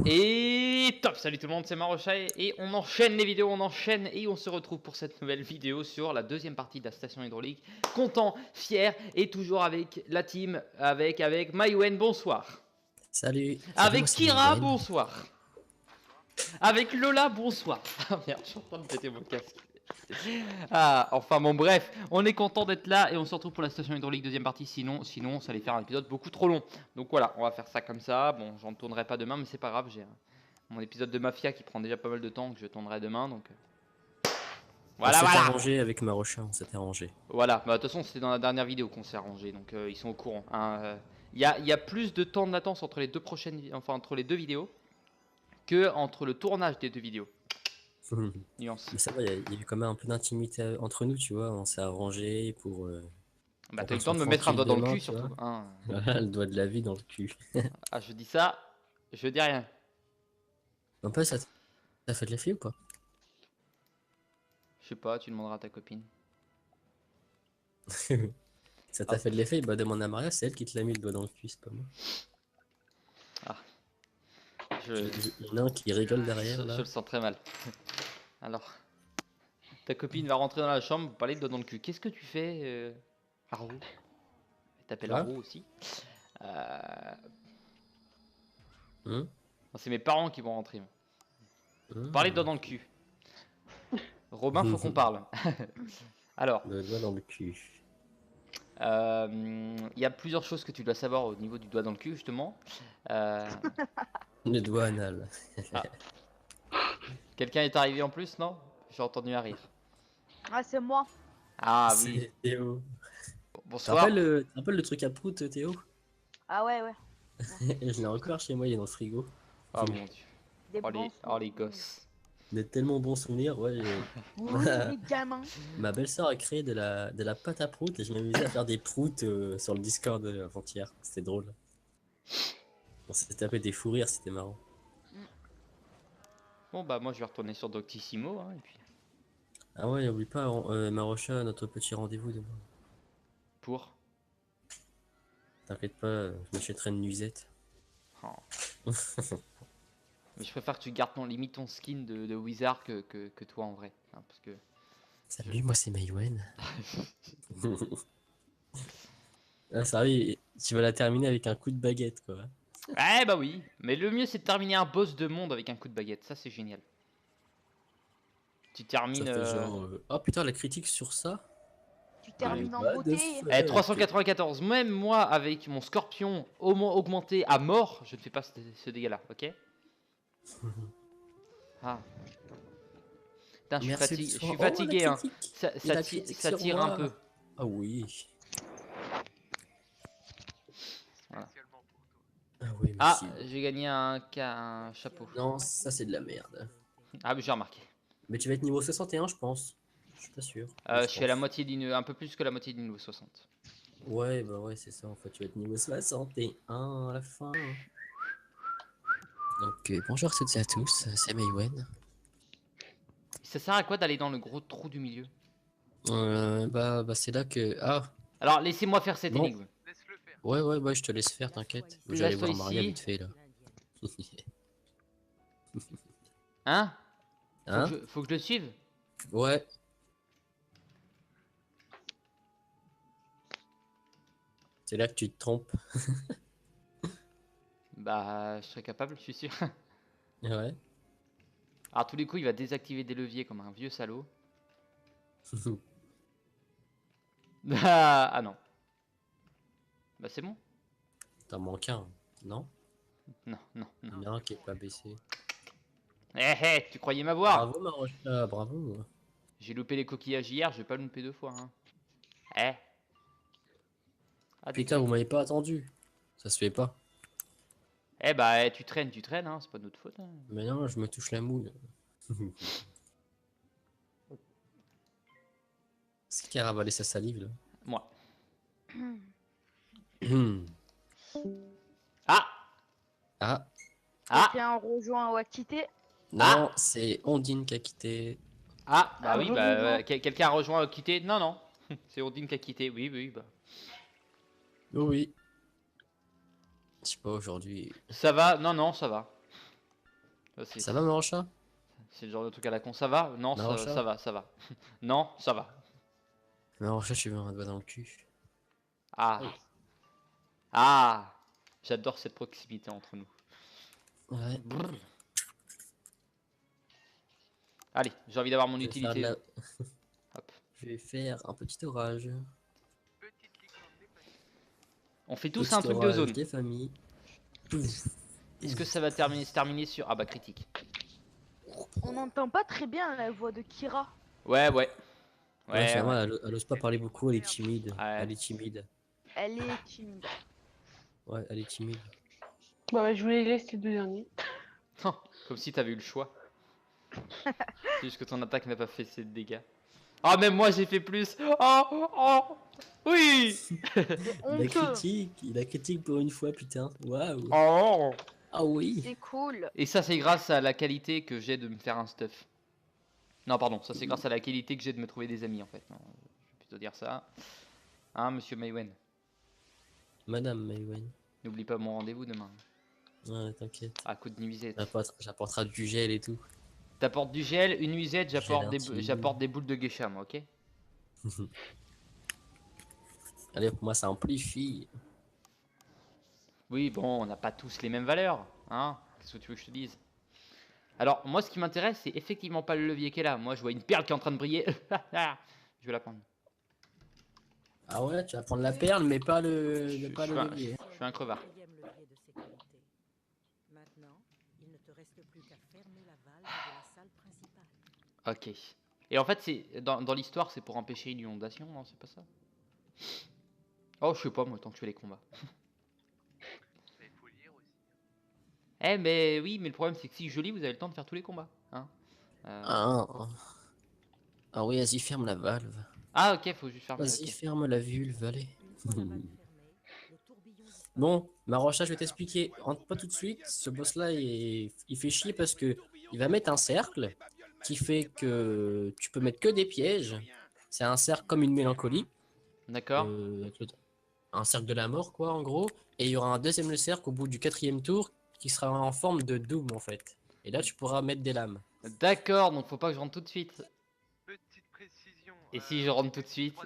Et top, salut tout le monde, c'est Marocha et on enchaîne les vidéos, on enchaîne et on se retrouve pour cette nouvelle vidéo sur la deuxième partie de la station hydraulique. Content, fier et toujours avec la team, avec Maïwen, bonsoir. Salut, moi Avec c'est Kira, Maïwen. bonsoir. Avec Lola, bonsoir. Ah merde, je suis en train de péter mon casque. Ah, enfin bon, bref, on est content d'être là et on se retrouve pour la station hydraulique deuxième partie. Sinon, ça allait faire un épisode beaucoup trop long. Donc voilà, on va faire ça comme ça. Bon, j'en tournerai pas demain, mais c'est pas grave. J'ai mon épisode de Mafia qui prend déjà pas mal de temps que je tournerai demain. Donc On voilà, s'est voilà. arrangé avec Marocha, on s'est arrangé. Voilà, bah, de toute façon, c'était dans la dernière vidéo qu'on s'est arrangé. Donc ils sont au courant. Hein. Il y a plus de temps de latence entre les deux enfin entre les deux vidéos que entre le tournage des deux vidéos. Nuance. Mais ça va, il y a eu quand même un peu d'intimité entre nous, tu vois. On s'est arrangé Bah pour t'as eu qu'on le temps soit de me mettre un tranquille doigt dans le demain, cul tu vois. surtout. Hein. Voilà, le doigt de la vie dans le cul. Ah, je dis ça, je dis rien. Un peu, ça t'a fait de l'effet ou pas? Je sais pas, tu demanderas à ta copine. Ça Ah, t'a fait de l'effet? Bah demande à Maria, c'est elle qui te l'a mis le doigt dans le cul, c'est pas moi. ah, Il y en a un qui rigole derrière je là. le sens très mal. Alors, ta copine va rentrer dans la chambre, vous parler de doigt dans le cul. Qu'est-ce que tu fais, Haru? Elle t'appelle Quoi? Haru aussi. Euh, Hum, c'est mes parents qui vont rentrer. Parler de doigt hum. dans le cul. Robin, faut qu'on parle. Alors, Le doigt dans le cul. il y a plusieurs choses que tu dois savoir au niveau du doigt dans le cul, justement. Euh, Le doigt anal. ah, quelqu'un est arrivé en plus, non? J'ai entendu un rire. Ah, c'est moi. Ah oui, C'est Théo. bonsoir. Tu te rappelles le truc à prout, Théo? Ah ouais, ouais. Je l'ai encore chez moi, il est dans le frigo. Oh mon dieu. Des Oh les, bons oh les souvenirs. gosses. De tellement bons souvenirs, ouais. Oui, les gamins. Ma belle-sœur a créé de la pâte à prout et je m'amusais à faire des proutes sur le Discord avant-hier. C'était drôle. On s'est tapé des fous rires, c'était marrant. Bon bah moi je vais retourner sur Doctissimo hein, et puis Ah ouais, oublie pas, Marocha, notre petit rendez-vous demain. pour. T'inquiète pas, je m'achèterai une nuisette. Oh. Mais je préfère que tu gardes limite ton skin de Wizard que toi en vrai. Hein, parce que. Salut, moi c'est Maïwen. Ah, ça arrive, tu vas la terminer avec un coup de baguette, quoi. Eh bah oui, mais le mieux c'est de terminer un boss de monde avec un coup de baguette, ça c'est génial. Tu Ça termines. fait genre. Oh putain, la critique sur ça. Tu termines en What the beauté. fuck. 394, même moi avec mon scorpion au moins augmenté à mort, je ne fais pas ce dégât là, ok? Ah. Putain, Merci je suis Oh, la fatigué hein. critique. Ça, Et la critique ça sur tire un peu. moi. Ah oui. Voilà. Ah oui, Ah, merci. j'ai gagné un chapeau. Non, ça c'est de la merde. Ah, mais j'ai remarqué. Mais tu vas être niveau 61, je pense. Je suis pas sûr. Mais Je je suis à la pense. moitié un peu plus que la moitié du niveau 60. Ouais, bah ouais, c'est ça. En fait, tu vas être niveau 61 à la fin. Donc, bonjour à toutes et à tous, c'est Maïwen. Ça sert à quoi d'aller dans le gros trou du milieu? Bah c'est là que. Ah, Alors, laissez-moi faire cette non. énigme. Ouais, je te laisse faire, t'inquiète. J'allais Place-toi voir Maria ici. vite fait là. Hein? Hein? Faut que je le suive? Ouais. C'est là que tu te trompes. Bah, je serais capable, je suis sûr. Ouais. Alors, à tous les coups, il va désactiver des leviers comme un vieux salaud. Ah non. Bah, c'est bon. T'en manques un, non? Non, non, Il y non. en a un qui est pas baissé. Tu croyais m'avoir? Bravo Marocha, bravo. J'ai loupé les coquillages hier, je vais pas le louper deux fois. Hein. Eh. Ah, Putain, vous m'avez pas attendu. Ça se fait pas. Eh bah, tu traînes, hein, c'est pas de notre faute. Hein. Mais non, je me touche la moule. C'est qui a ravalé sa salive là? Moi. Ah! Ah! Quelqu'un rejoint ou a quitté. Non, c'est Ondine qui a quitté. Ah, bah Ah, oui, bah, quelqu'un a rejoint, quitté. Non, non. C'est Odin qui a quitté, oui, bah. Oh oui. Je sais pas aujourd'hui. Ça va? Non, non, ça va. Ça va, Marocha? C'est le genre de truc à la con. Ça va? Non, Marocha? ça va, ça va. Non, ça va. Marocha, je suis un doigt dans le cul. Ah. Ah. J'adore cette proximité entre nous. Ouais. Brrr. Allez, j'ai envie d'avoir mon Je vais faire de utilité. la- Hop. Je vais faire un petit orage. On fait tous Petit un truc de orage zone. des familles. Pouf. Est-ce que ça va se terminer sur... Ah bah critique. On n'entend pas très bien la voix de Kira. Ouais, ouais. Ouais, Ouais, finalement, ouais. elle ose pas parler beaucoup, elle est timide. Ouais. Elle est timide. Elle est timide. Ouais, elle est timide. Bah, je voulais laisser les deux derniers. Comme si t'avais eu le choix. C'est juste que ton attaque n'a pas fait assez de dégâts. Ah, même moi j'ai fait plus. Oh, oh. Oui. Honteux. Il a critique pour une fois, putain. Waouh. Oh. Ah oui. C'est cool. Et ça c'est grâce à la qualité que j'ai de me faire un stuff. Non, pardon, ça c'est grâce à la qualité que j'ai de me trouver des amis en fait. Non, je vais plutôt dire ça. Hein, monsieur Maywen. Madame Maywen. N'oublie pas mon rendez-vous demain. Ouais, t'inquiète. À coup de nuisette. J'apporterai du gel et tout. T'apportes du gel, une nuisette, Gel intime. j'apporte des boules de geisha, moi, ok? Allez, pour moi, ça amplifie. Oui, bon, on n'a pas tous les mêmes valeurs, hein? Qu'est-ce que tu veux que je te dise? Alors, moi, ce qui m'intéresse, c'est effectivement pas le levier qui est là. Moi, je vois une perle qui est en train de briller. Je vais la prendre. Ah ouais, tu vas prendre la perle, mais pas Je le, pas suis le un- levier. je suis un crevard. Maintenant, il ne te reste plus qu'à fermer la valve de la salle principale. Ok. Et en fait, c'est dans l'histoire, c'est pour empêcher une inondation, non? C'est pas ça? Oh, je sais pas, moi, tant que je fais les combats. Eh, mais oui, mais le problème, c'est que si je lis, vous avez le temps de faire tous les combats. Hein. Ah, ah oui, vas-y, ferme la valve. Ah, ok, faut juste fermer. Vas-y, Ok. ferme la vulve, allez. Une fois la valve fermée, le tourbillon disparaît. Bon, Marocha, je vais t'expliquer. Rentre pas tout de suite. Ce boss-là, il fait chier parce que il va mettre un cercle qui fait que tu peux mettre que des pièges. C'est un cercle comme une mélancolie. D'accord. Un cercle de la mort, quoi, en gros. Et il y aura un deuxième cercle au bout du 4e tour qui sera en forme de Doom, en fait. Et là, tu pourras mettre des lames. D'accord, donc faut pas que je rentre tout de suite. Petite précision. Et si je rentre tout de suite?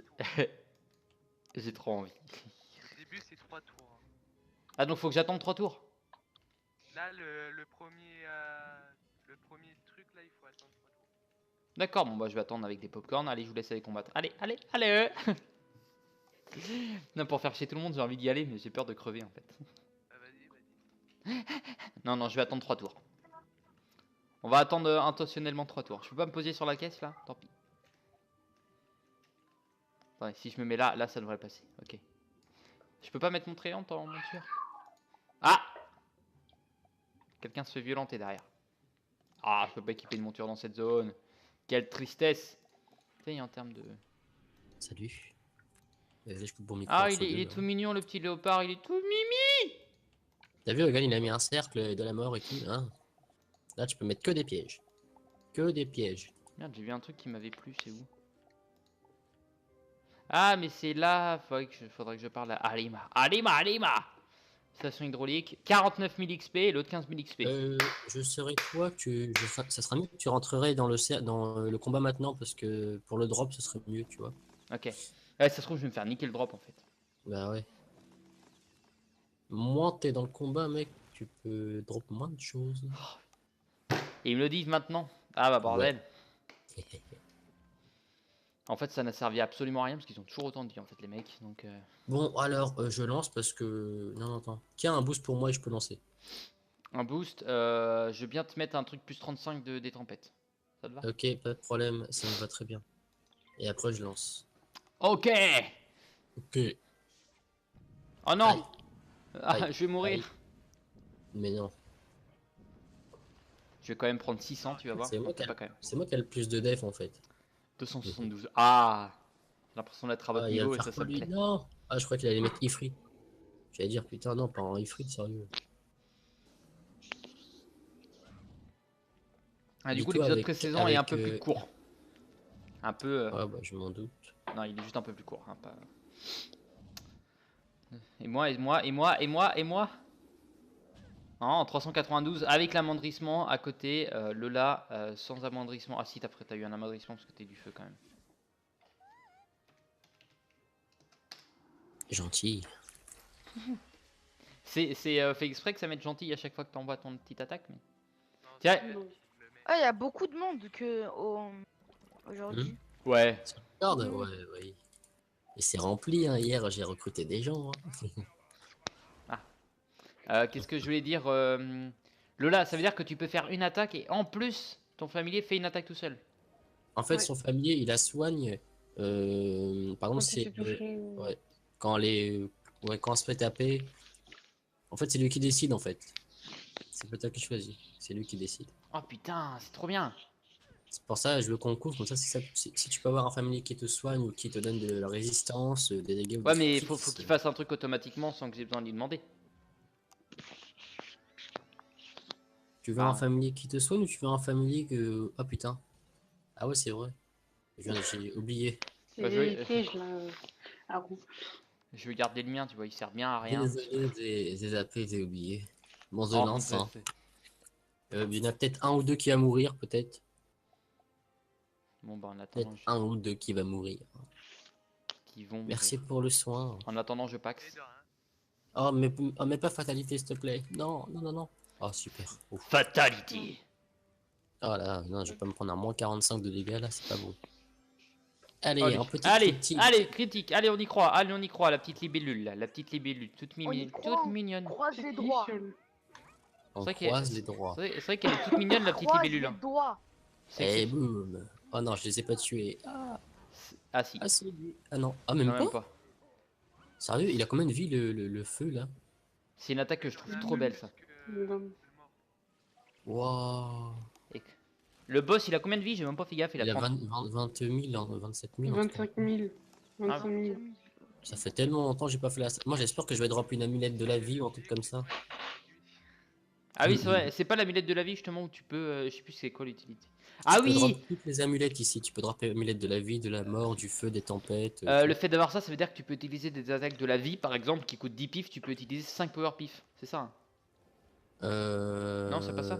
J'ai trop envie. Au début, c'est 3 tours. Hein. Ah, donc faut que j'attende 3 tours? Là, le premier truc, là, il faut attendre 3 tours. D'accord, bon bah je vais attendre avec des popcorn. Allez, je vous laisse aller combattre. Allez, allez, allez. Non, pour faire chier tout le monde, j'ai envie d'y aller, mais j'ai peur de crever en fait. Ah, vas-y, vas-y. Non, non, je vais attendre 3 tours. On va attendre intentionnellement 3 tours. Je peux pas me poser sur la caisse là? Tant pis. Ouais, si je me mets là, ça devrait passer. Ok. Je peux pas mettre mon trident en monture? Ah! Quelqu'un se fait violenter derrière. Ah, je peux pas équiper une monture dans cette zone. Quelle tristesse! Putain, en termes de... Salut. Vas-y, je coupe mon micro. Ah, sur il deux, est là. tout mignon le petit léopard, il est tout mimi! T'as vu, regarde, il a mis un cercle de la mort et tout. Hein. Là, tu peux mettre que des pièges. Que des pièges. Merde, j'ai vu un truc qui m'avait plu, c'est où? Ah, mais c'est là, faudrait que je parle à Alima. Alima! Station hydraulique, 49 000 XP et l'autre 15 000 XP. Je serais toi, ça sera mieux que tu rentrerais dans le combat maintenant parce que pour le drop, ce serait mieux, tu vois. Ok. Ouais, ça se trouve, je vais me faire niquer le drop en fait. Bah ouais. Moins t'es dans le combat, mec, tu peux drop moins de choses. Et ils me le disent maintenant. Ah bah bordel. En fait, ça n'a servi absolument à rien parce qu'ils ont toujours autant de vie en fait, les mecs. Donc, Bon, alors, je lance parce que... Non, attends. Tiens, un boost pour moi et je peux lancer. un boost, je veux bien te mettre un truc plus 35 des tempêtes. Ça te va? Ok, pas de problème, ça me va très bien. Et après, je lance. Ok! Ok. Oh non! Aïe. Ah, Aïe. je vais mourir. Aïe. Mais non, Je vais quand même prendre 600, tu vas voir. C'est moi Non, qui ai- pas quand même. c'est moi qui ai le plus de def en fait. 272. Ah! J'ai l'impression d'être à votre Ah, il y a niveau le et ça me farfelu. plaît. Non. Ah, je crois qu'il allait mettre Ifrit. J'allais dire, putain, non, pas en Ifrit, sérieux. Ah, du coup, Dis-toi, l'épisode avec- précédent est un peu avec, plus court. Un peu. Ouais, bah, je m'en doute. Non, il est juste un peu plus court. Hein, pas... Et moi, et moi, et moi, et moi, et moi. En 392 avec l'amoindrissement à côté. Lola sans amoindrissement. Ah si, t'as eu un amoindrissement parce que t'es du feu quand même. Gentil. C'est fait exprès que ça mette gentil à chaque fois que t'envoies ton petite attaque. Mais... Non, Tiens. c'est- Non. le mec. Ah, il y a beaucoup de monde aujourd'hui. Ouais. Regarde, ouais, ouais. Et c'est rempli, hein. Hier, j'ai recruté des gens. Hein. Qu'est-ce que je voulais dire Lola, ça veut dire que tu peux faire une attaque et en plus, ton familier fait une attaque tout seul. En fait, Ouais. son familier, il la soigne. Par Quand exemple, il s'est touché. ouais, quand quand on se fait taper. En fait, c'est lui qui décide, en fait. C'est pas toi qui choisis. C'est lui qui décide. Oh putain, c'est trop bien. C'est pour ça, je veux qu'on couvre. Comme ça, si tu peux avoir un familier qui te soigne ou qui te donne de la résistance, des dégâts ou Ouais, des mais trucs faut fixes, qu'il fasse un truc automatiquement sans que j'ai besoin de lui demander. Tu veux Ah. un familier qui te soigne ou tu veux un familier que. Ah putain. Ah ouais, c'est vrai. J'ai oublié. C'est Bah, je les vais- pièges là. À roue. Je vais garder le mien, tu vois, il sert bien à rien. Désolé, j'ai zappé, j'ai oublié. Bon, je Oh, lance. Hein. c'est- Il y en a peut-être un ou deux qui va mourir, peut-être. Bon bah en Peut-être attendant, un ou deux qui va mourir. qui vont Merci mourir. pour le soin. En attendant, je Mais paxe. de rien. Oh, mais pas fatalité, s'il te plaît. Non, non, non, non. Oh, super. Ouf. Fatality. Oh là, non, je vais pas me prendre un moins 45 de dégâts là, c'est pas bon. Allez, Allez, un petit allez, critique. allez, critique, allez, on y croit, allez, on y croit, la petite libellule, là, la petite libellule, toute On y mignonne, croit, toute on mignonne. croise C'est les qui, doigts. seul On c'est vrai qu'elle- croise les droits. C'est vrai qu'elle est toute mignonne, la petite Croise libellule. les hein. doigts. C'est Et qui boum. Oh non, je les ai pas tués. Ah, Ah si, ah c'est lui. Ah non, ah non, même même pas. pas. Sérieux, il a combien de vie le feu là? C'est une attaque que je trouve Ah, trop belle, ça. parce que, Le homme. c'est mort. Waouh. Et que- Le boss, il a combien de vie? J'ai même pas fait gaffe, il Il a a 30. 20 000, 27 000. en tout cas. 25 000. 25 000. Ça fait tellement longtemps que j'ai pas fait la. Moi j'espère que je vais drop une amulette de la vie ou un truc comme ça. Ah oui, c'est vrai, c'est pas l'amulette de la vie justement où tu peux. Je sais plus c'est quoi l'utilité. Ah Tu peux oui drop toutes les amulettes ici. Tu peux dropper amulette de la vie, de la mort, du feu, des tempêtes. Le fait d'avoir ça, ça veut dire que tu peux utiliser des attaques de la vie par exemple qui coûtent 10 pifs, tu peux utiliser 5 power pifs, c'est ça hein Non, c'est pas ça.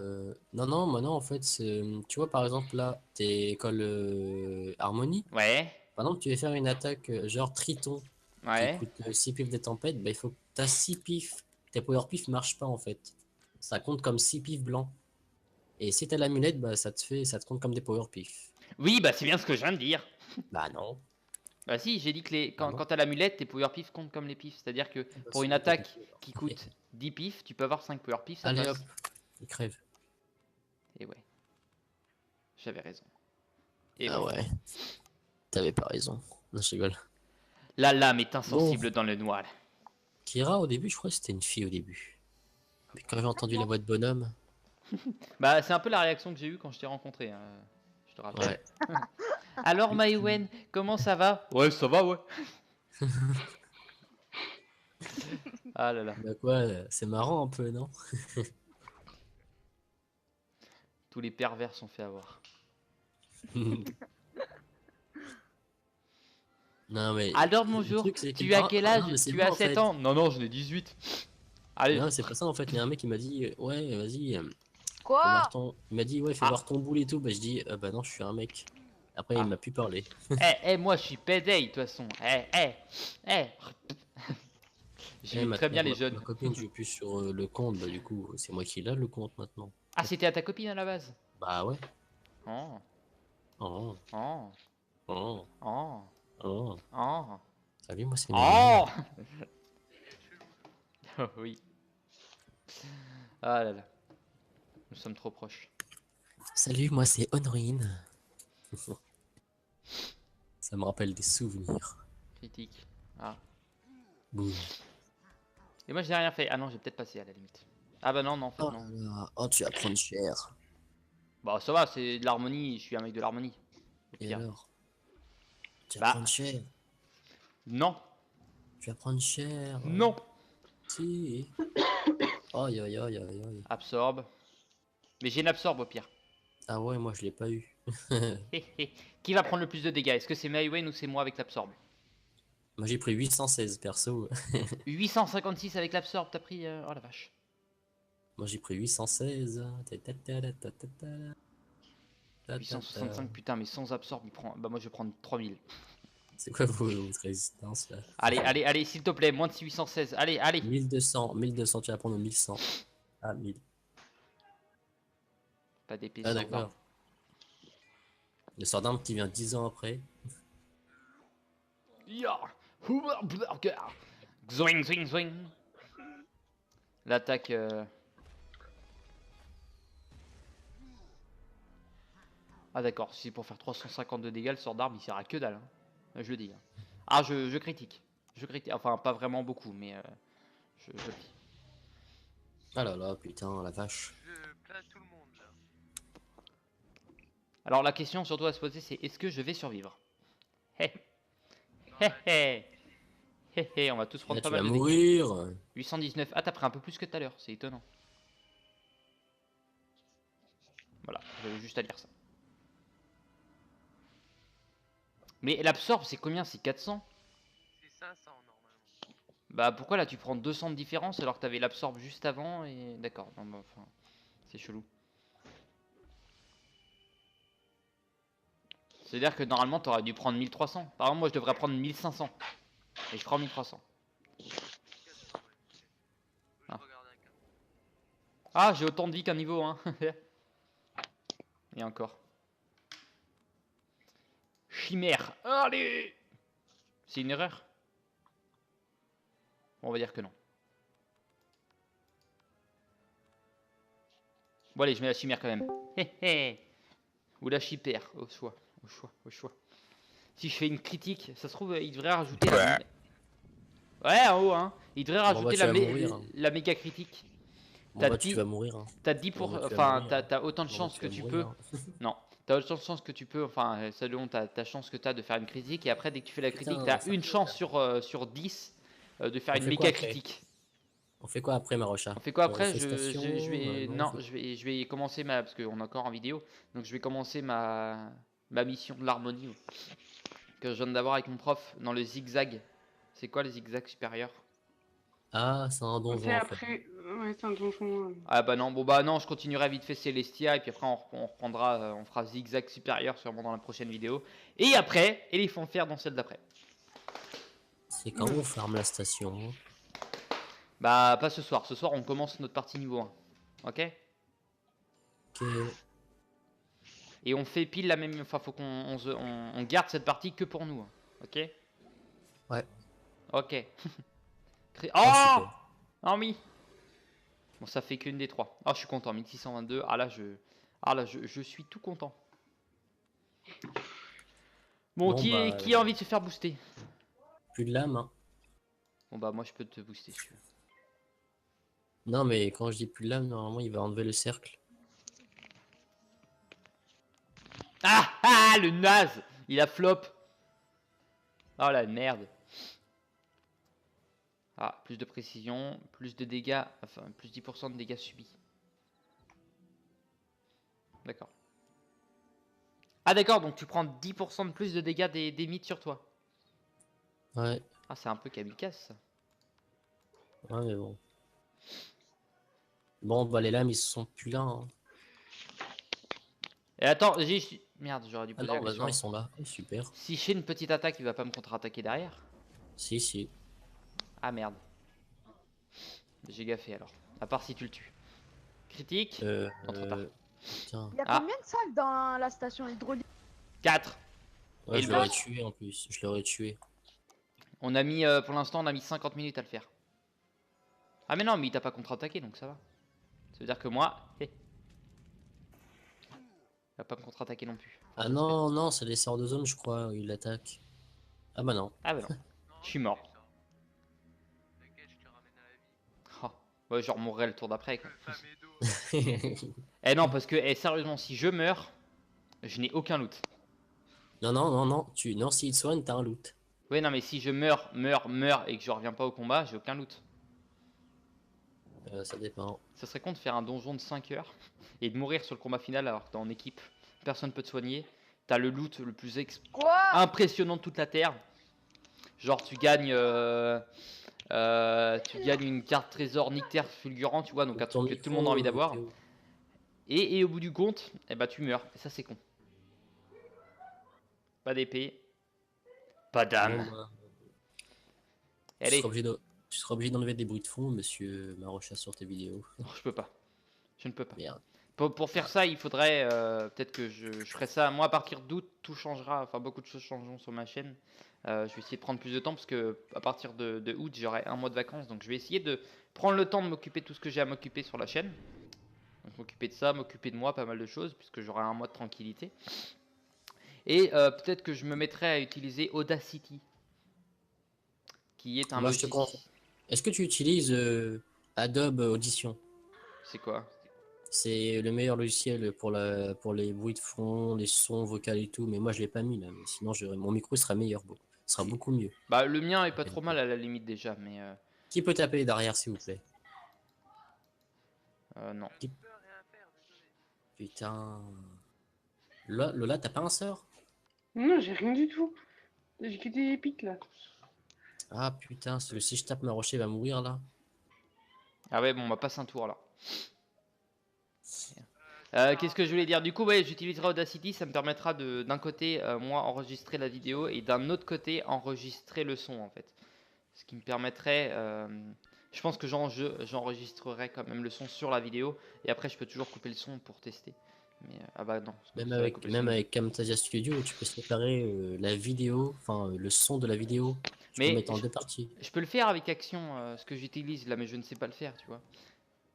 Non, non, moi non, en fait, tu vois, par exemple, là, t'es école Harmonie. Ouais, Par exemple, tu veux faire une attaque genre Triton qui ouais. coûte 6 pifs des tempêtes, bah, il faut que t'as 6 pifs. Tes power pifs marchent pas, en fait. Ça compte comme 6 pifs blancs. Et si t'as l'amulette, bah, ça te compte comme des power pifs. Oui, bah c'est bien ce que je viens de dire. Bah non. Bah si, j'ai dit que Ah bon quand t'as l'amulette, tes power pifs comptent comme les pifs. C'est-à-dire que pour une attaque qui coûte 10 pifs, tu peux avoir 5 power pifs, ça Allez passe. hop, il crève. Et ouais. J'avais raison. Et Ah ouais. ouais. T'avais pas raison. Non, je rigole. La lame est insensible dans le noir. Kira, au début, je crois que c'était une fille au début. Mais quand j'ai entendu la voix de bonhomme, Bah c'est un peu la réaction que j'ai eue quand je t'ai rencontré. Hein. Je te rappelle. ouais. Alors Maïwen, comment ça va? Ouais, ça va, ouais. Ah là là. Bah quoi, c'est marrant un peu, non? Tous les pervers sont fait avoir. Non mais. Alors le bonjour, truc, c'est que- tu as Ah, quel ah, âge? non, mais c'est Tu bon, as en 7 fait. ans? Non, non, j'en ai 18. Allez. Non, c'est pas ça en fait. Il y a un mec qui m'a dit ouais, vas-y, fais Quoi? voir ton. Il m'a dit ouais, fais Ah. voir ton boule et tout. Bah je dis bah non, je suis un mec. Après Ah. il m'a plus parlé. Moi je suis pédé de toute façon. J'aime très bien les jeunes. Ma copine joue plus sur le compte, bah du coup c'est moi qui l'ai le compte maintenant. Ah, c'était à ta copine à la base? Bah ouais. Oh, Oh, oh, oh, oh, oh. oh. Salut, moi c'est Oh Oh oui. Ah là là. Nous sommes trop proches. Salut, moi c'est Honorine. Ça me rappelle des souvenirs. Critique. Ah. Boum. Et moi j'ai rien fait. Ah non, j'ai peut-être passé à la limite. Ah bah non, non, en fait Oh, non. là là. Oh, tu vas prendre cher. Bah ça va, c'est de l'harmonie, je suis un mec de l'harmonie. Au Et pire. alors? Tu vas Bah. prendre cher. Non, Tu vas prendre cher. non. Si. Aïe aïe aïe aïe aïe. Absorbe. Mais j'ai une absorbe au pire. Ah ouais, moi je l'ai pas eu. Qui va prendre le plus de dégâts? Est-ce que c'est Maïwen ou c'est moi avec l'absorbe? Moi j'ai pris 816 perso. 856 avec l'absorbe, t'as pris... Oh la vache. Moi j'ai pris 816. 865, putain, mais sans absorbe, il prend. Bah, moi je vais prendre 3000. C'est quoi votre résistance là? Allez, allez, allez, s'il te plaît, moins de 816. Allez, allez. 1200, tu vas prendre 1100. Ah, 1000. Pas d'épée Ah, sans d'accord. arme. Le sort d'arme qui vient 10 ans après. Ya. Zoing, zoing, zoing. L'attaque. Ah, d'accord, si c'est pour faire 350 de dégâts, le sort d'arme il sert à que dalle. Hein. Je le dis. Hein. Ah, je critique. Je critique. Enfin, pas vraiment beaucoup, mais je le dis. Ah là là, putain, la vache. Je place tout le monde là. Alors, la question surtout à se poser, c'est est-ce que je vais survivre? Hé. Hé hé. Hé hé, on va tous prendre Là, pas tu mal vas de dégâts. mourir. 819. Ah, t'as pris un peu plus que tout à l'heure, c'est étonnant. Voilà, j'avais juste à dire ça. Mais l'absorbe, c'est combien? C'est 400? C'est 500 normalement. Bah pourquoi là tu prends 200 de différence alors que t'avais l'absorbe juste avant et... D'accord, non, bah, enfin, c'est chelou. C'est-à-dire que normalement t'aurais dû prendre 1300. Par exemple moi je devrais prendre 1500. Et je prends 1300. Ah, ah j'ai autant de vie qu'un niveau hein. Et encore. Chimère. Allez. C'est une erreur? Bon, on va dire que non. Bon allez, je mets la chimère quand même. Ou la chipère, au choix, au choix, au choix. Si je fais une critique, ça se trouve, il devrait rajouter la... Ouais, en haut, hein. Il devrait rajouter la méga critique. Bon, T'as bah, 10... tu vas mourir. Hein. T'as 10 Bon, pour... bah, tu vas Enfin, mourir, hein. t'as autant de Bon, bah, chances tu que vas tu mourir, peux... hein. Non, t'as autant de chances que tu peux... Enfin, selon ta chance que t'as de faire une critique. Et après, dès que tu fais la critique, Putain, t'as une chance sur 10 de faire On une fait quoi méga après? critique. On fait quoi après, Marocha? On fait quoi après? Festation, Je vais... non, Non, je vais commencer ma... Parce qu'on est encore en vidéo. Donc je vais commencer ma mission de l'harmonie. Que je viens d'avoir avec mon prof dans le zigzag. C'est quoi le zigzag supérieur? Ah, c'est un donjon C'est en fait. après. Ouais, c'est un donjon. Ah bah non, bon bah non, je continuerai vite fait Celestia. Et puis après on reprendra, on fera zigzag supérieur sûrement dans la prochaine vidéo. Et après, éléphant fer dans celle d'après. C'est quand on ferme la station. Bah pas ce soir. Ce soir on commence notre partie niveau 1. Ok? Ok. Et on fait pile la même... Enfin faut on garde cette partie que pour nous. Ok? Ouais. Ok. Oh, Ah, super. oh oui. Bon ça fait qu'une des trois. Ah je suis content, 1622. Ah là je suis tout content. Bon, qui a envie de se faire booster? Plus de lame, hein. Bon bah moi je peux te booster si tu veux. Non, mais quand je dis plus de lame, normalement il va enlever le cercle. Ah ah le naze. Il a flop. Oh la merde. Ah, plus de précision, plus de dégâts, enfin plus 10% de dégâts subis. D'accord. Ah d'accord, donc tu prends 10% de plus de dégâts des mythes sur toi. Ouais. Ah c'est un peu kamikaze ça. Ouais, mais bon. Bon, bah les lames ils sont plus là. Hein. Et attends, merde, j'aurais dû Ah poser non, la bah question. non, ils sont là. Oh, super. Si je fais une petite attaque, il va pas me contre-attaquer derrière? Si, si. Ah merde. J'ai gaffé alors. À part si tu le tues. Critique. Non, trop tard. Tiens. Il y a Ah. combien de salles dans la station hydraulique? 4. Ouais, Et je le l'aurais boss tué en plus. Je l'aurais tué. On a mis, pour l'instant, on a mis 50 minutes à le faire. Ah mais non, mais il t'a pas contre-attaqué, donc ça va. Ça veut dire que moi, il va pas me contre-attaquer non plus. Ah non, non, c'est les sorts de zone, je crois, où il attaque. Ah bah non. Ah bah non, je suis mort. T'inquiète, je te ramène à la vie. Oh. Ouais, je remourrai le tour d'après. quoi. Femme et dos. Eh non, parce que sérieusement, si je meurs, je n'ai aucun loot. Non, non, non, non. Non, s'il te soigne, t'as un loot. Ouais, non, mais si je meurs et que je reviens pas au combat, j'ai aucun loot. Ça dépend. Ça serait con de faire un donjon de 5 heures et de mourir sur le combat final alors que t'es en équipe. Personne peut te soigner. T'as le loot le plus Quoi? impressionnant de toute la terre. Genre tu gagnes Tu gagnes une carte trésor Nictère fulgurant, tu vois, donc un Ton truc que tout le monde a envie micro, d'avoir. Théo. Et au bout du compte, eh bah, tu meurs. Et ça, c'est con. Pas d'épée. Pas Bon, d'âme. bah, tu Allez. seras obligé de- tu seras obligé d'enlever des bruits de fond, monsieur Marocha, sur tes vidéos. Non, je peux pas. Je ne peux pas. Merde. Pour faire ça, il faudrait peut-être que je ferai ça. Moi, à partir d'août, tout changera. Enfin, beaucoup de choses changeront sur ma chaîne. Je vais essayer de prendre plus de temps parce que à partir de août, j'aurai un mois de vacances. Donc, je vais essayer de prendre le temps de m'occuper de tout ce que j'ai à m'occuper sur la chaîne. Donc, m'occuper de ça, m'occuper de moi, pas mal de choses, puisque j'aurai un mois de tranquillité. Et peut-être que je me mettrai à utiliser Audacity, qui est un Moi, je te logiciel. conseille. Est-ce que tu utilises Adobe Audition? C'est quoi? C'est le meilleur logiciel pour les bruits de fond, les sons vocaux et tout, mais moi je l'ai pas mis là. Mais sinon, mon micro sera meilleur, sera beaucoup mieux. Bah, le mien est pas trop mal à la limite déjà, mais Qui peut taper derrière, s'il vous plaît? non. Je peux rien faire, désolé. Putain. Lola, t'as pas un sort? Non, j'ai rien du tout. J'ai que des pics là. Ah putain, si je tape ma rocher, il va mourir là. Ah ouais, bon, on va passer un tour là. Qu'est-ce que je voulais dire? Du coup, ouais, j'utiliserai Audacity, ça me permettra d'un côté, moi, enregistrer la vidéo et d'un autre côté, enregistrer le son en fait. Ce qui me permettrait, je pense que j'enregistrerai quand même le son sur la vidéo et après, je peux toujours couper le son pour tester. Mais ah bah non. Même ça va couper le son. même avec Camtasia Studio, tu peux séparer la vidéo, enfin le son de la vidéo. Tu peux Mais mettre en deux parties. je peux le faire avec Action, ce que j'utilise là, mais je ne sais pas le faire, tu vois.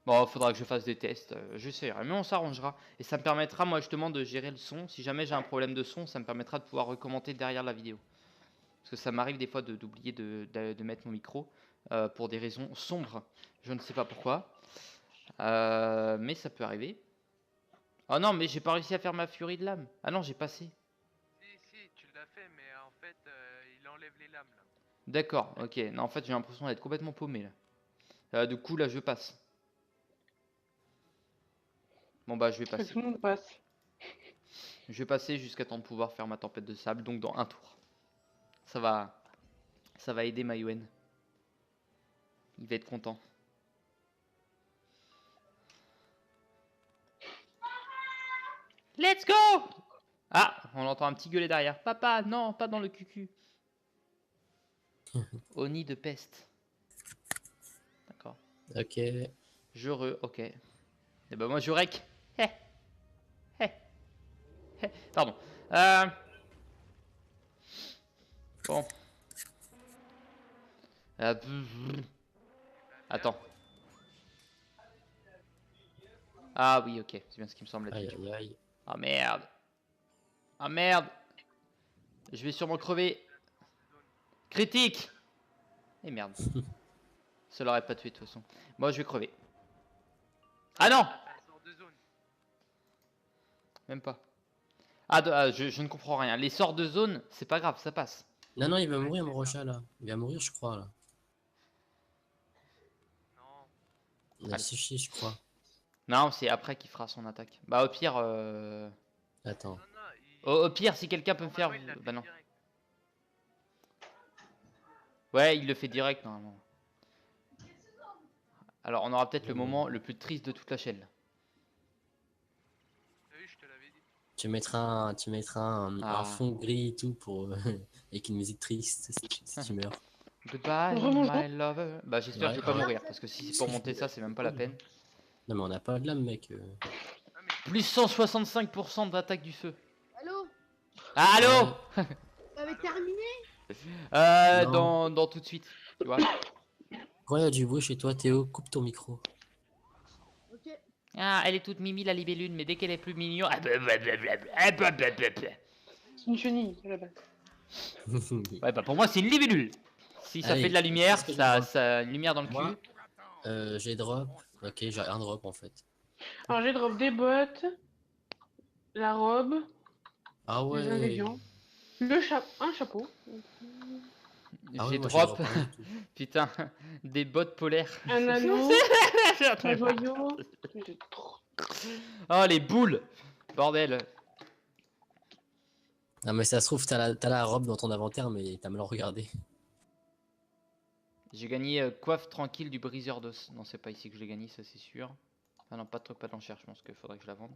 Bon, faudra que je fasse des tests, j'essaierai, mais on s'arrangera. Et ça me permettra, moi, justement, de gérer le son. Si jamais j'ai un problème de son, ça me permettra de pouvoir recommenter derrière la vidéo. Parce que ça m'arrive des fois d'oublier de mettre mon micro pour des raisons sombres. Je ne sais pas pourquoi. Mais ça peut arriver. Oh non, mais j'ai pas réussi à faire ma furie de lame. Ah non, j'ai passé. Si, tu l'as fait, mais en fait, il enlève les lames là. D'accord, ok. Non, en fait, j'ai l'impression d'être complètement paumé là. Du coup, là, je passe. Bon, bah, je vais passer. Tout le monde passe. Je vais passer jusqu'à temps de pouvoir faire ma tempête de sable, donc dans un tour. Ça va aider Mayouen. Il va être content. Let's go! Ah, on entend un petit gueuler derrière. Papa, non, pas dans le cucu. Au nid de peste. D'accord. Ok. Ok. Et ben moi je rec. Hé. Hé. Hé. Pardon. Bon. Attends. Ah oui, ok. C'est bien ce qui me semblait. Aïe aïe aïe. Ah merde. Ah merde. Je vais sûrement crever. Critique. Et merde. Ça l'aurait pas tué de toute façon. Moi je vais crever. Ah non. Elle sort de zone. Même pas. Ah, je ne comprends rien. Les sorts de zone, c'est pas grave, ça passe. Non, non, il va mourir, mon Rocha là. Il va mourir, je crois là. Non. On a Allez. séché, je crois. Non, c'est après qu'il fera son attaque. Bah au pire, Attends. Non, au pire si quelqu'un peut me faire, normalement, il l'a bah fait non. direct. Ouais, il le fait direct normalement. Alors on aura peut-être le moment le plus triste de toute la chaîne. T'as vu, je te l'avais dit. Tu mettras un Ah. fond gris et tout pour avec une musique triste si tu meurs. Goodbye, Remonte. my lover. Bah j'espère que je vais pas Ouais. mourir parce que si c'est pour monter ça, c'est même pas la peine. Non mais on n'a pas de lame, mec. Ah, mais Plus 165% d'attaque du feu. Allô? Ah, allô? T'avais terminé? Non. Dans tout de suite. Tu vois? Quand il y a du bruit chez toi, Théo, coupe ton micro. Ok. Ah, elle est toute mimi la libellule, mais dès qu'elle est plus mignon. C'est une chenille à la base. Ouais, bah pour moi, c'est une libellule. Si ça Allez, fait de la lumière, qu'est-ce que ça une lumière dans le Moi, cul. j'ai drop. Ok, j'ai un drop en fait. Alors j'ai drop des bottes, la robe, Ah les ouais. ingrédients, un chapeau, Ah ouais, J'ai moi, drop, rien du tout. putain, des bottes polaires. un anneau, un joyau. J'ai trop- Oh, les boules. Bordel. Ah mais ça se trouve, t'as la robe dans ton inventaire, mais t'as mal regardé. J'ai gagné coiffe tranquille du briseur d'os. Non, c'est pas ici que je l'ai gagné, ça c'est sûr. Ah non, pas de truc, pas d'enchère, je pense qu'il faudrait que je la vende.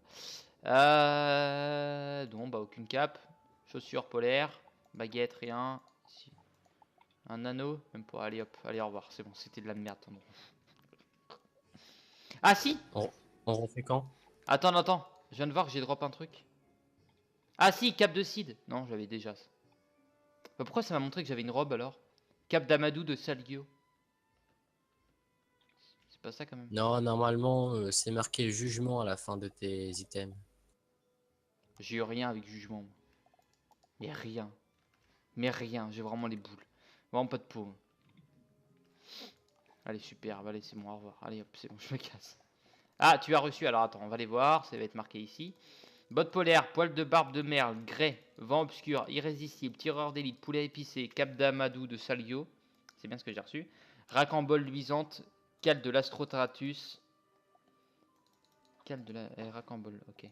Non, bah aucune cape. Chaussures polaires. Baguette, rien. Ici. Un anneau, même pas. Allez hop, allez au revoir. C'est bon, c'était de la merde. Ton nom. Ah si. On refait quand? Attends. Je viens de voir que j'ai drop un truc. Ah si, cape de Cid. Non, j'avais déjà ça. Bah, pourquoi ça m'a montré que j'avais une robe alors? Cape d'Amadou de Salguio. C'est pas ça quand même. Non, normalement, c'est marqué jugement à la fin de tes items. J'ai eu rien avec jugement. Moi. Mais rien. Mais rien. J'ai vraiment les boules. Vraiment pas de peau. Allez, super. Allez, c'est bon. Au revoir. Allez, hop, c'est bon. Je me casse. Ah, tu as reçu. Alors attends, on va les voir. Ça va être marqué ici. Botte polaire, poil de barbe de merle, grès, vent obscur, irrésistible, tireur d'élite, poulet épicé, cap d'amadou de Salio. C'est bien ce que j'ai reçu. Racambole luisante, cale de l'astrotratus. Cale de la. Racambole, ok.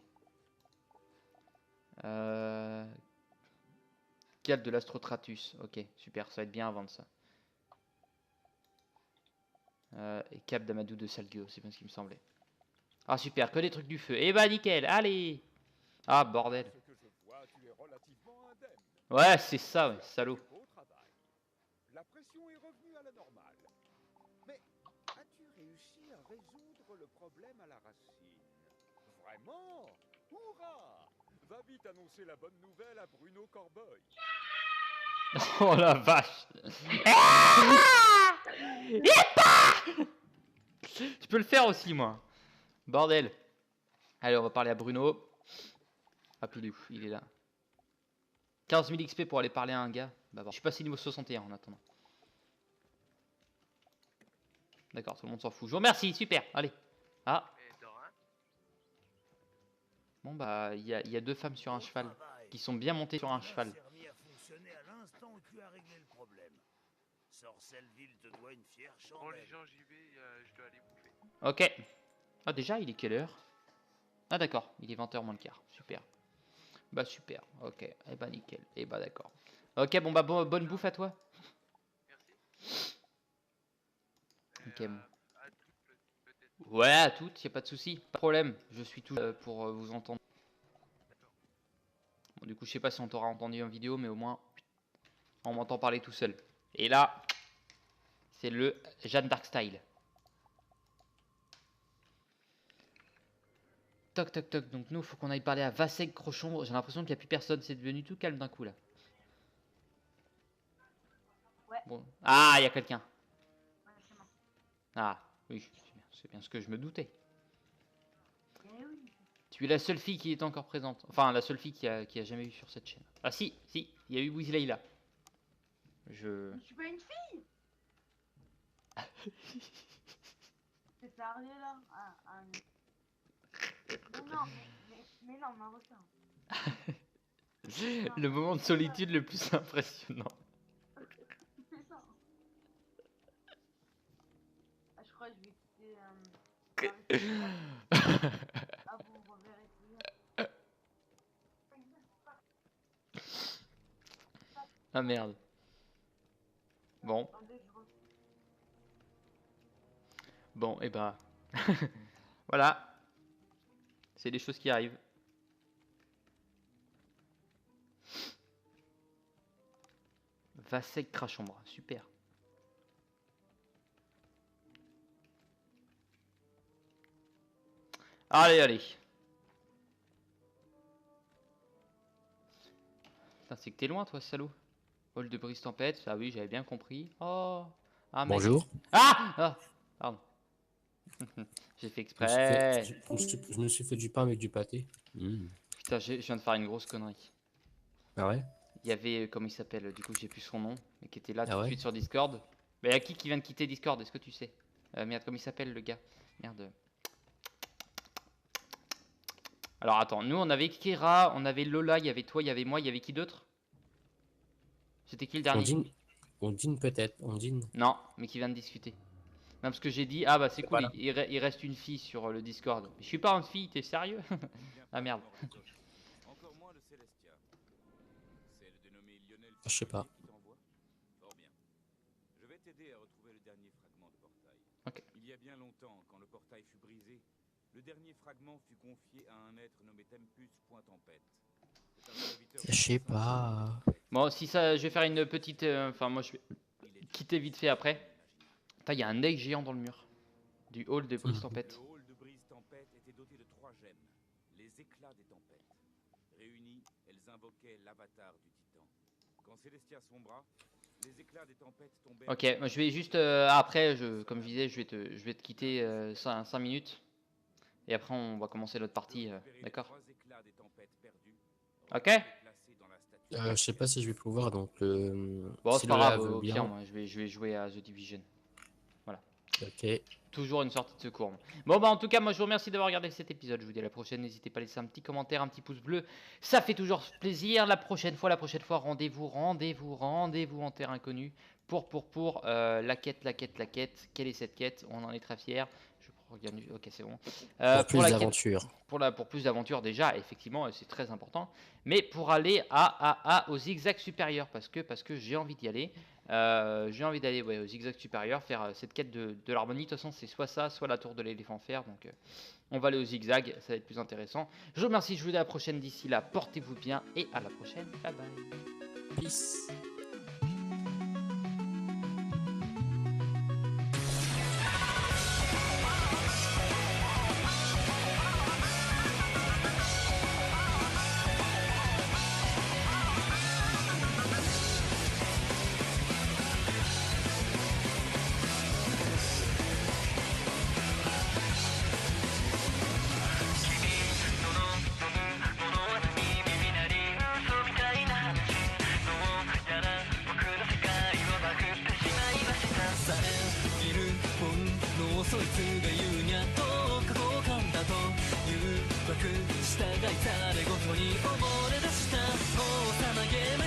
Cale de l'astrotratus, ok, super, ça va être bien à vendre ça. Et cap d'amadou de Salio, c'est bien ce qui me semblait. Ah super, que des trucs du feu. Eh bah nickel, allez. Ah bordel. Ouais, c'est ça, ouais, salaud. La pression est revenue à la normale. Mais as-tu réussi à résoudre le problème à la racine? Vraiment? Hurrah! Va vite annoncer la bonne nouvelle à Bruno Corboy. Oh la vache. Tu peux le faire aussi, moi. Bordel. Allez, on va parler à Bruno. Ah, puis il est là. 15 000 XP pour aller parler à un gars. Bah, bon. Je suis passé niveau 61 en attendant. D'accord, tout le monde s'en fout. Je vous remercie, super. Allez. Ah. Bon, bah, il y a deux femmes sur un cheval. Qui sont bien montées sur un cheval. Bon les gens, j'y vais, je dois aller bouffer. Ok. Ah, déjà, il est quelle heure? Ah, d'accord. Il est 20h moins le quart. Super. Bah, super. Ok. Eh bah, nickel. Eh bah, d'accord. Ok, bon, bah, bonne bouffe à toi. Merci. Ok, bon. À toutes peut-être. Ouais, à toutes, y a pas de souci, pas de problème. Je suis tout pour vous entendre. Bon, du coup, je sais pas si on t'aura entendu en vidéo, mais au moins, on m'entend parler tout seul. Et là, c'est le Jeanne d'Arc style. Toc, toc, toc. Donc nous, faut qu'on aille parler à Vasseg Crochon. J'ai l'impression qu'il n'y a plus personne. C'est devenu tout calme d'un coup là. Ouais. Bon. Ah, il y a quelqu'un. Ouais, c'est moi. Ah, oui, c'est bien ce que je me doutais. Eh oui. Tu es la seule fille qui est encore présente. Enfin, la seule fille qui a jamais eu sur cette chaîne. Ah si, il y a eu Weasley là. Mais je suis pas une fille. C'est sérieux là? Non, mais non, marocain. Le moment de solitude le plus impressionnant. C'est ça. Ah, je crois que je vais quitter. Ah, vous me reverrez plus. Ah merde. Bon. Attendez, je refais. Bon, et bah. Voilà. C'est des choses qui arrivent. Vasseg Crachombre, super. Allez, allez. Putain, c'est que t'es loin, toi, salaud. Hall de brise tempête, ah oui, j'avais bien compris. Oh. Ah, mec. Bonjour. Ah, pardon. J'ai fait Je me suis fait- exprès. je me suis fait du pain avec du pâté. Putain, je viens de faire une grosse connerie. Ah ouais? Il y avait, comment il s'appelle, du coup j'ai plus son nom, mais qui était là Ah tout de ouais? suite sur Discord. Mais il y a qui vient de quitter Discord, est-ce que tu sais? Merde, comment il s'appelle le gars? Merde. Alors attends, nous on avait Kira, on avait Lola, il y avait toi, il y avait moi, il y avait qui d'autre? C'était qui le dernier? Ondine peut-être, Ondine. Non, mais qui vient de discuter. Non, parce que j'ai dit, ah bah c'est cool, Voilà. il reste une fille sur le Discord. Je suis pas une fille, t'es sérieux? Ah merde. Encore moins le Célestia. C'est le dénommé Lionel Je sais pas. qui t'envoie. Fort bien. Je vais t'aider à retrouver le dernier fragment de portail. Ok. Il y a bien longtemps, quand le portail fut brisé, le dernier fragment fut confié à un être nommé Tempus Point Tempête. C'est un serviteur Je sais pas. Bon, si ça, je vais faire une petite. Enfin, moi, je vais quitter vite fait après. Putain, il y a un œil géant dans le mur du hall des Brise Tempête. Le hall de Brise Tempête était doté de 3 gemmes, les éclats des tempêtes. Réunies, elles invoquaient l'avatar du titan. Quand Célestia sombra, les éclats des tempêtes tombèrent. Ok, moi, je vais juste après, comme je disais, je vais te quitter 5 minutes. Et après, on va commencer l'autre partie, d'accord? Ok? Je sais pas si je vais pouvoir, donc Bon, si c'est pas Lola grave, veut au bien. pire, moi, je vais jouer à The Division. Ok. Toujours une sortie de secours. Bon, bah en tout cas, moi je vous remercie d'avoir regardé cet épisode. Je vous dis à la prochaine. N'hésitez pas à laisser un petit commentaire, un petit pouce bleu. Ça fait toujours plaisir. La prochaine fois, rendez-vous en terre inconnue pour la quête. Quelle est cette quête? On en est très fiers. Je regarde. Ok, c'est bon. Pour plus la d'aventures. pour plus d'aventures déjà, effectivement, c'est très important. Mais pour aller au zigzag supérieur, parce que j'ai envie d'y aller. J'ai envie d'aller au zigzag supérieur, faire cette quête de l'harmonie. De toute façon, c'est soit ça, soit la tour de l'éléphant fer. Donc, on va aller au zigzag, ça va être plus intéressant. Je vous remercie, je vous dis à la prochaine. D'ici là, portez-vous bien et à la prochaine. Bye bye. Peace.従いたれごとに溺れ出した王様ゲーム